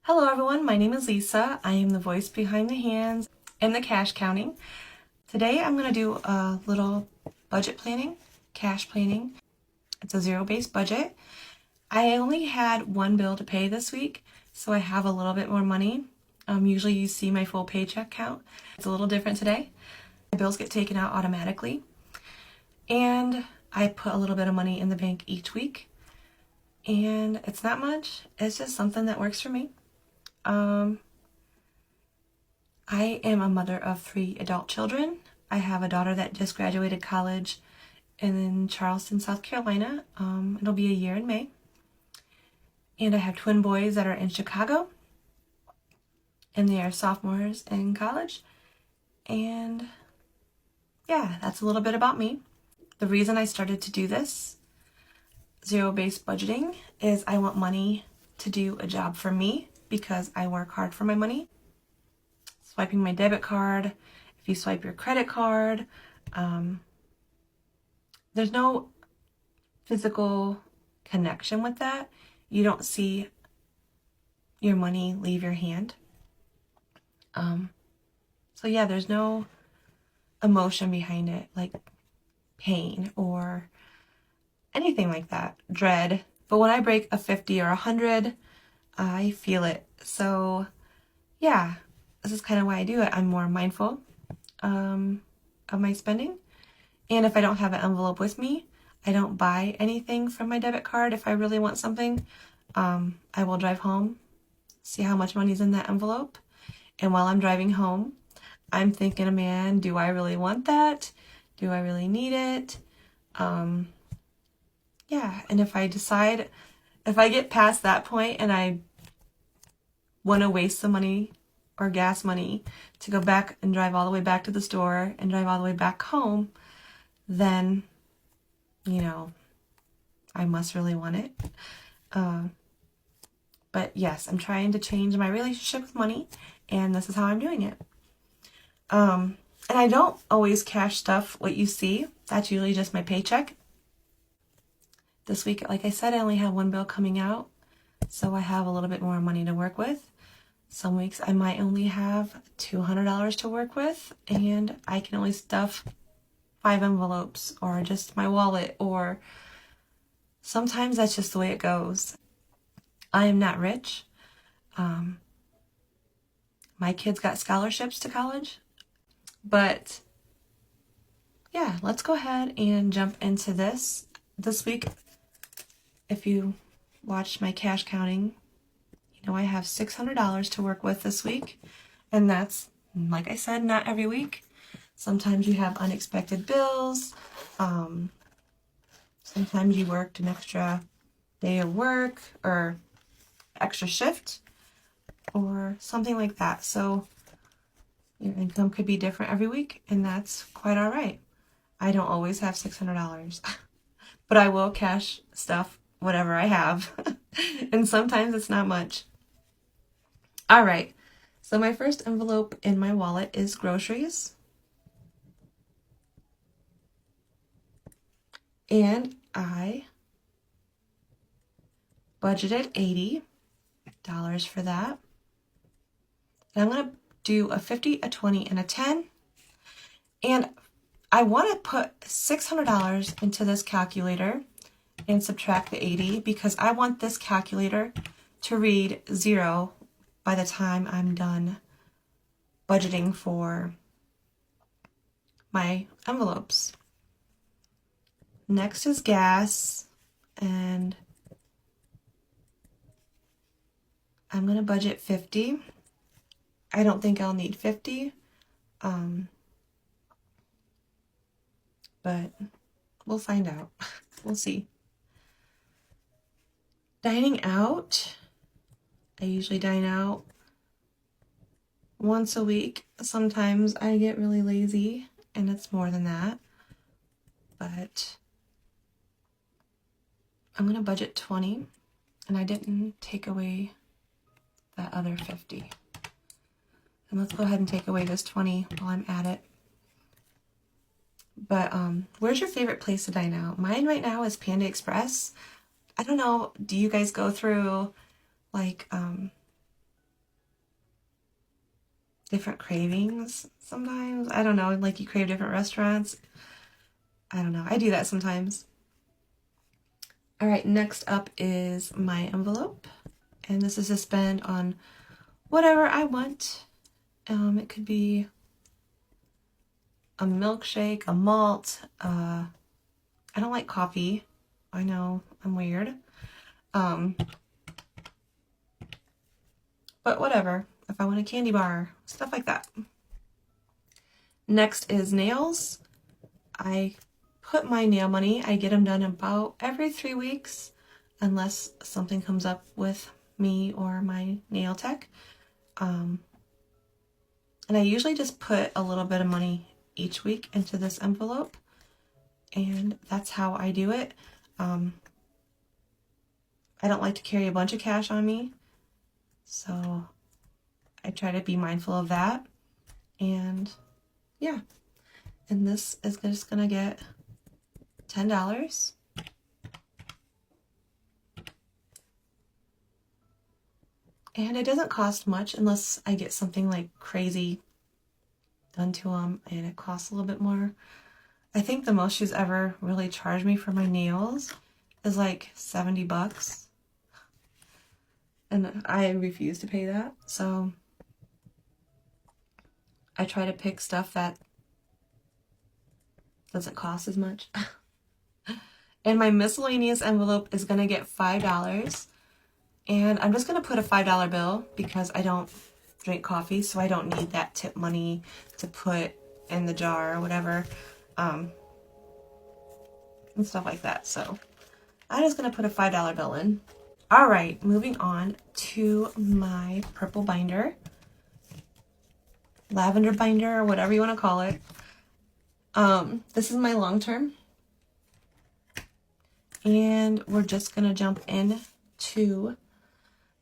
Hello everyone, my name is Lisa. I am the voice behind the hands and the cash counting. Today I'm going to do a little budget planning, cash planning. It's a zero-based budget. I only had one bill to pay this week, so I have a little bit more money. Usually you see my full paycheck count. It's a little different today. My bills get taken out automatically, and I put a little bit of money in the bank each week. And it's not much, it's just something that works for me. I am a mother of 3 adult children. I have a daughter that just graduated college in Charleston, South Carolina. It'll be a year in May. And I have twin boys that are in Chicago, and they are sophomores in college. And yeah, that's a little bit about me. The reason I started to do this zero-based budgeting is I want money to do a job for me because I work hard for my money. Swiping my debit card, if you swipe your credit card, there's no physical connection with that. You don't see your money leave your hand. So yeah, there's no emotion behind it, like pain or anything like that, dread. But when I break a 50 or 100, I feel it. So yeah, this is kind of why I do it. I'm more mindful of my spending. And if I don't have an envelope with me, I don't buy anything from my debit card. If I really want something, I will drive home, see how much money's in that envelope. And while I'm driving home, I'm thinking, man, do I really want that? Do I really need it? Yeah, and if I get past that point and I want to waste the money or gas money to go back and drive all the way back to the store and drive all the way back home, then, I must really want it. But yes, I'm trying to change my relationship with money, and this is how I'm doing it. And I don't always cash stuff what you see. That's usually just my paycheck. This week, like I said, I only have one bill coming out, so I have a little bit more money to work with. Some weeks I might only have $200 to work with, and I can only stuff 5 envelopes or just my wallet, or sometimes that's just the way it goes. I am not rich. My kids got scholarships to college, but yeah, let's go ahead and jump into this. This week, if you watched my cash counting, I have $600 to work with this week, and that's, like I said, not every week. Sometimes you have unexpected bills. Sometimes you worked an extra day of work or extra shift or something like that. So your income could be different every week, and that's quite all right. I don't always have $600, but I will cash stuff, whatever I have. And sometimes it's not much. All right, so my first envelope in my wallet is groceries. And I budgeted $80 for that. And I'm going to do a 50, a 20, and a 10. And I want to put $600 into this calculator and subtract the 80 because I want this calculator to read 0 by the time I'm done budgeting for my envelopes. Next is gas, and I'm going to budget 50. I don't think I'll need 50, but we'll find out. We'll see. Dining out. I usually dine out once a week. Sometimes I get really lazy and it's more than that, but I'm going to budget 20, and I didn't take away that other 50. And let's go ahead and take away this 20 while I'm at it. But where's your favorite place to dine out? Mine right now is Panda Express. I don't know, do you guys go through like different cravings sometimes. I don't know, like you crave different restaurants. I don't know. I do that sometimes. All right, next up is my envelope. And this is to spend on whatever I want. It could be a milkshake, a malt. I don't like coffee. I know, I'm weird. But whatever. If I want a candy bar, stuff like that. Next is nails. I put my nail money. I get them done about every 3 weeks, unless something comes up with me or my nail tech. And I usually just put a little bit of money each week into this envelope, and that's how I do it. I don't like to carry a bunch of cash on me, so I try to be mindful of that. And yeah, and this is just gonna get $10. And it doesn't cost much unless I get something like crazy done to them and it costs a little bit more. I think the most she's ever really charged me for my nails is like $70. And I refuse to pay that. So I try to pick stuff that doesn't cost as much. And my miscellaneous envelope is going to get $5. And I'm just going to put a $5 bill because I don't drink coffee, so I don't need that tip money to put in the jar or whatever, and stuff like that. So I'm just going to put a $5 bill in. All right, moving on to my purple binder, lavender binder, or whatever you want to call it. This is my long term. And we're just going to jump in to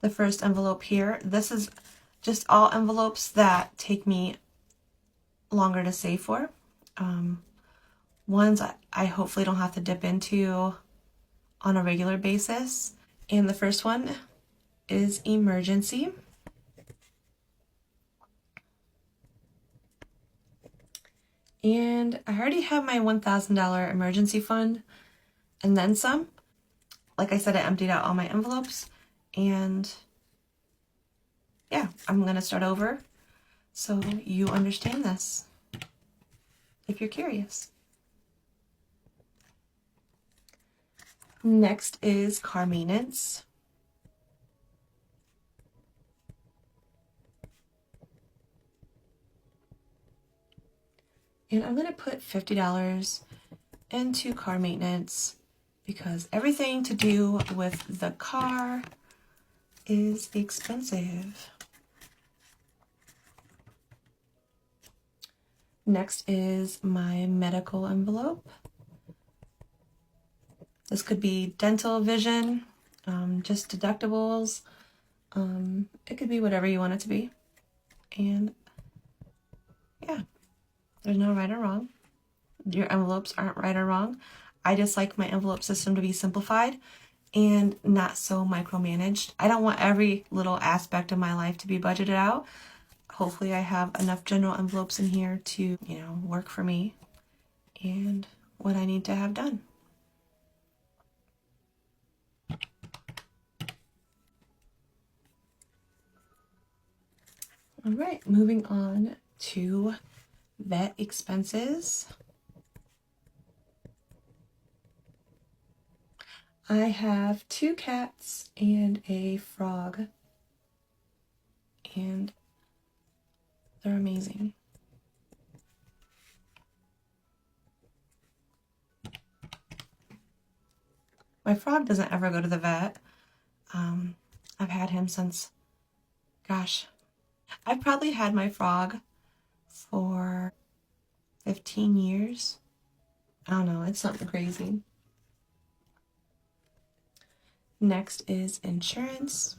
the first envelope here. This is just all envelopes that take me longer to save for. Ones I hopefully don't have to dip into on a regular basis. And the first one is emergency. And I already have my $1,000 emergency fund and then some. Like I said, I emptied out all my envelopes, and yeah, I'm gonna start over so you understand this if you're curious. Next is car maintenance. And I'm gonna put $50 into car maintenance because everything to do with the car is expensive. Next is my medical envelope. This could be dental, vision, just deductibles. It could be whatever you want it to be. And yeah, there's no right or wrong. Your envelopes aren't right or wrong. I just like my envelope system to be simplified and not so micromanaged. I don't want every little aspect of my life to be budgeted out. Hopefully I have enough general envelopes in here to, work for me and what I need to have done. All right, moving on to vet expenses. I have 2 cats and a frog, and they're amazing. My frog doesn't ever go to the vet. I've had him since, gosh, I've probably had my frog for 15 years. I don't know, it's something crazy. Next is insurance.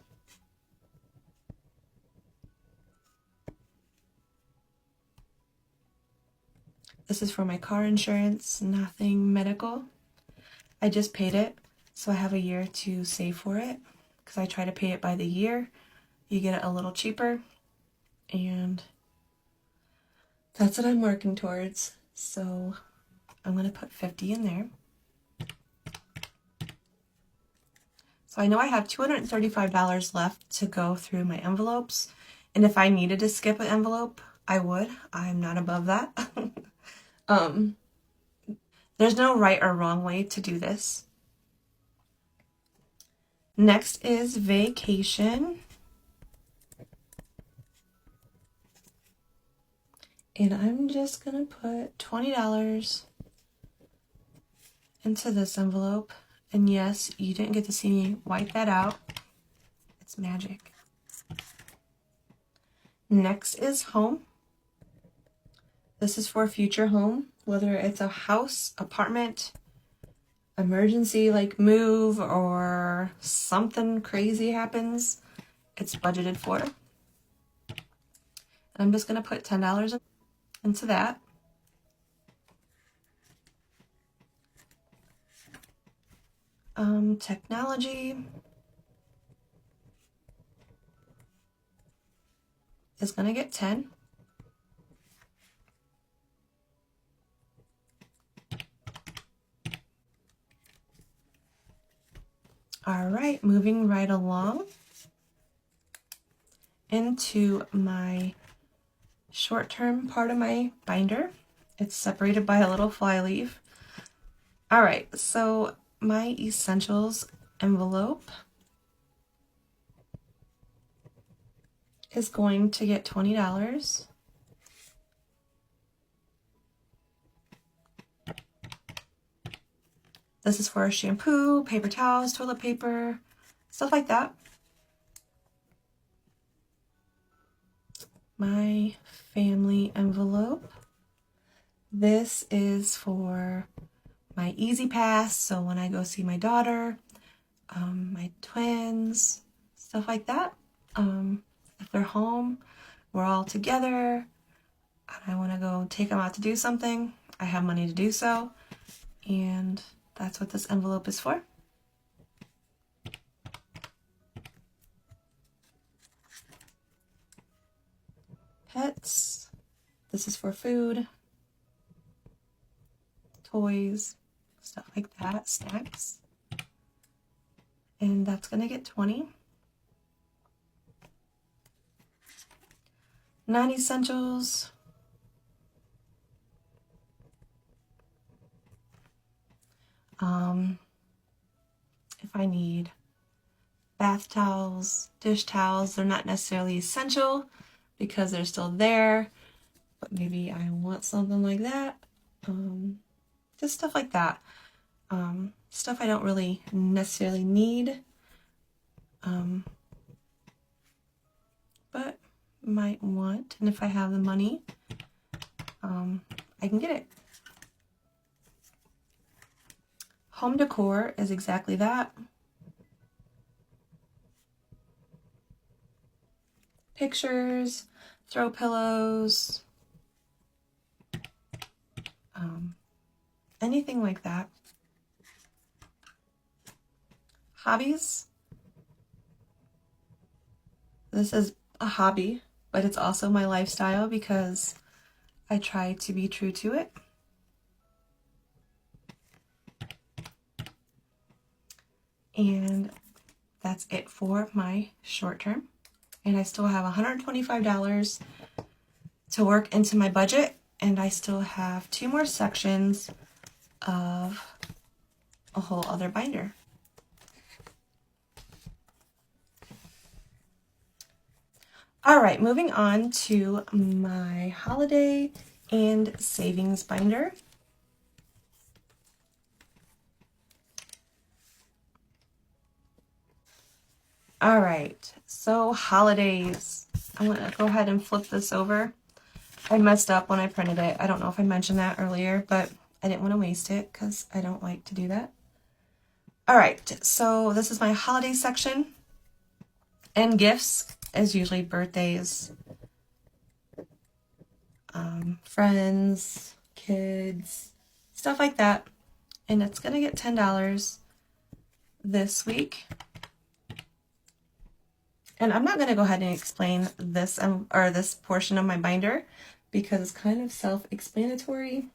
This is for my car insurance, nothing medical. I just paid it, so I have a year to save for it because I try to pay it by the year. You get it a little cheaper, and That's what I'm working towards. So I'm going to put 50 in there. So I know I have $235 left to go through my envelopes. And if I needed to skip an envelope, I would. I'm not above that. There's no right or wrong way to do this. Next is vacation. And I'm just going to put $20 into this envelope. And yes, you didn't get to see me wipe that out. It's magic. Next is home. This is for a future home, whether it's a house, apartment, emergency like move, or something crazy happens, it's budgeted for. And I'm just going to put $10 into that. Technology is going to get 10. All right, moving right along into my short-term part of my binder. It's separated by a little fly leaf. All right, so my essentials envelope is going to get $20. This is for shampoo, paper towels, toilet paper, stuff like that. My family envelope. This is for my Easy Pass, so when I go see my daughter, my twins, stuff like that. If they're home, we're all together, and I want to go take them out to do something, I have money to do so, and that's what this envelope is for. Pets. This is for food, toys, stuff like that, snacks. And that's going to get 20. Non-essentials. If I need bath towels, dish towels, they're not necessarily essential because they're still there, but maybe I want something like that. Just stuff like that. Stuff I don't really necessarily need, but might want, and if I have the money, I can get it. Home decor is exactly that. Pictures, throw pillows, anything like that. Hobbies. This is a hobby, but it's also my lifestyle because I try to be true to it. And that's it for my short term. And I still have $125 to work into my budget, and I still have 2 more sections of a whole other binder. All right, moving on to my holiday and savings binder. All right, so holidays. I'm gonna go ahead and flip this over. I messed up when I printed it. I don't know if I mentioned that earlier, but I didn't want to waste it because I don't like to do that. All right, so this is my holiday section. And gifts is usually birthdays, friends, kids, stuff like that. And it's gonna get $10 this week. And I'm not gonna go ahead and explain this or this portion of my binder because it's kind of self-explanatory.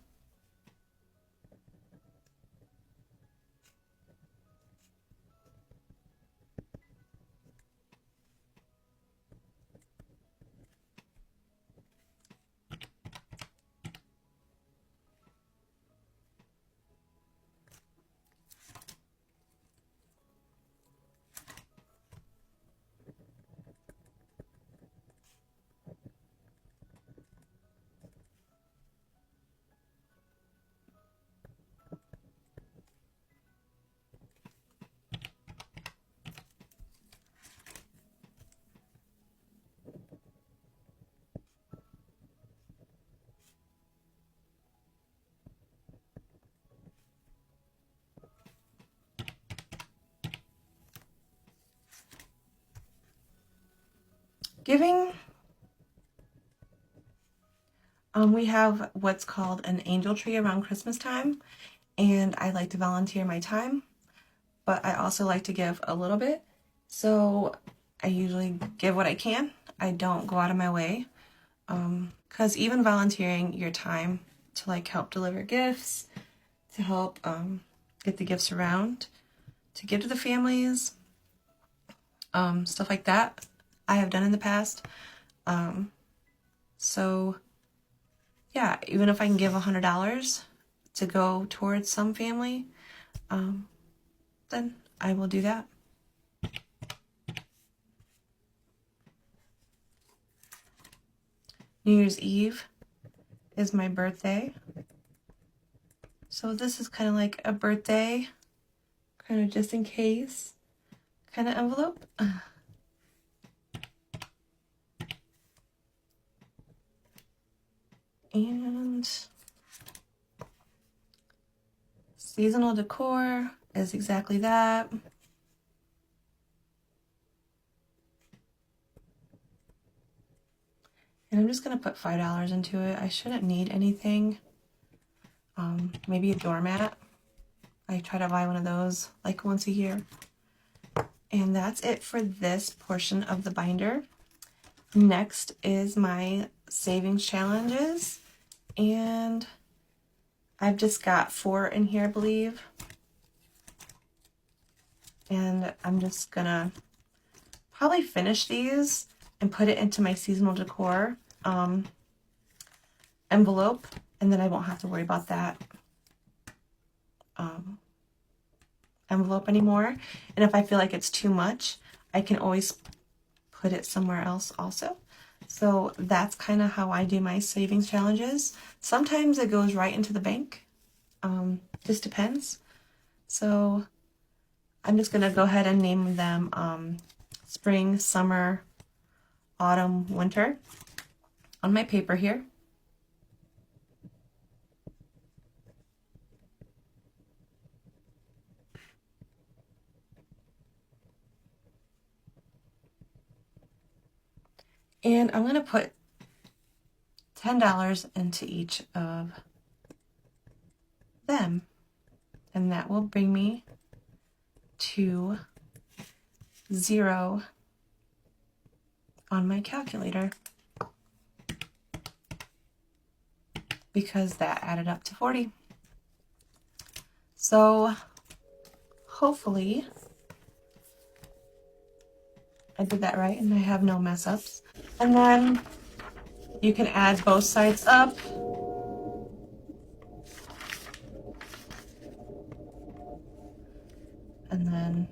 Giving, we have what's called an angel tree around Christmas time, and I like to volunteer my time, but I also like to give a little bit. So I usually give what I can. I don't go out of my way, because even volunteering your time to like help deliver gifts, to help get the gifts around, to give to the families, stuff like that, I have done in the past. So yeah, even if I can give $100 to go towards some family, then I will do that. New Year's Eve is my birthday. So this is kind of like a birthday, kind of just in case, kind of envelope. And seasonal decor is exactly that. And I'm just going to put $5 into it. I shouldn't need anything. Maybe a doormat. I try to buy one of those like once a year. And that's it for this portion of the binder. Next is my savings challenges. And I've just got 4 in here, I believe. And I'm just gonna probably finish these and put it into my seasonal decor envelope, and then I won't have to worry about that envelope anymore. And if I feel like it's too much, I can always put it somewhere else also. So that's kind of how I do my savings challenges. Sometimes it goes right into the bank. Just depends. So I'm just gonna go ahead and name them spring, summer, autumn, winter on my paper here. And I'm going to put $10 into each of them. And that will bring me to 0 on my calculator, because that added up to 40. So hopefully I did that right and I have no mess ups. And then you can add both sides up. And then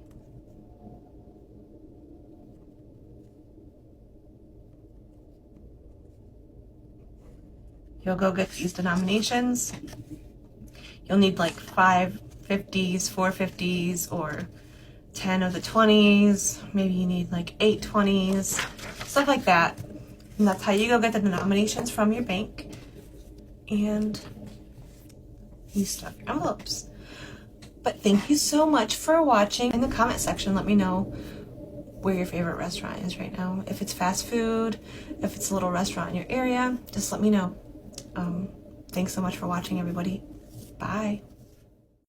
you'll go get these denominations. You'll need like 5 50s, 4 50s, or 10 of the 20s. Maybe you need like 8 20s, stuff like that. And that's how you go get the denominations from your bank. And you stuff your envelopes. But thank you so much for watching. In the comment section, let me know where your favorite restaurant is right now. If it's fast food, if it's a little restaurant in your area, just let me know. Thanks so much for watching, everybody. Bye.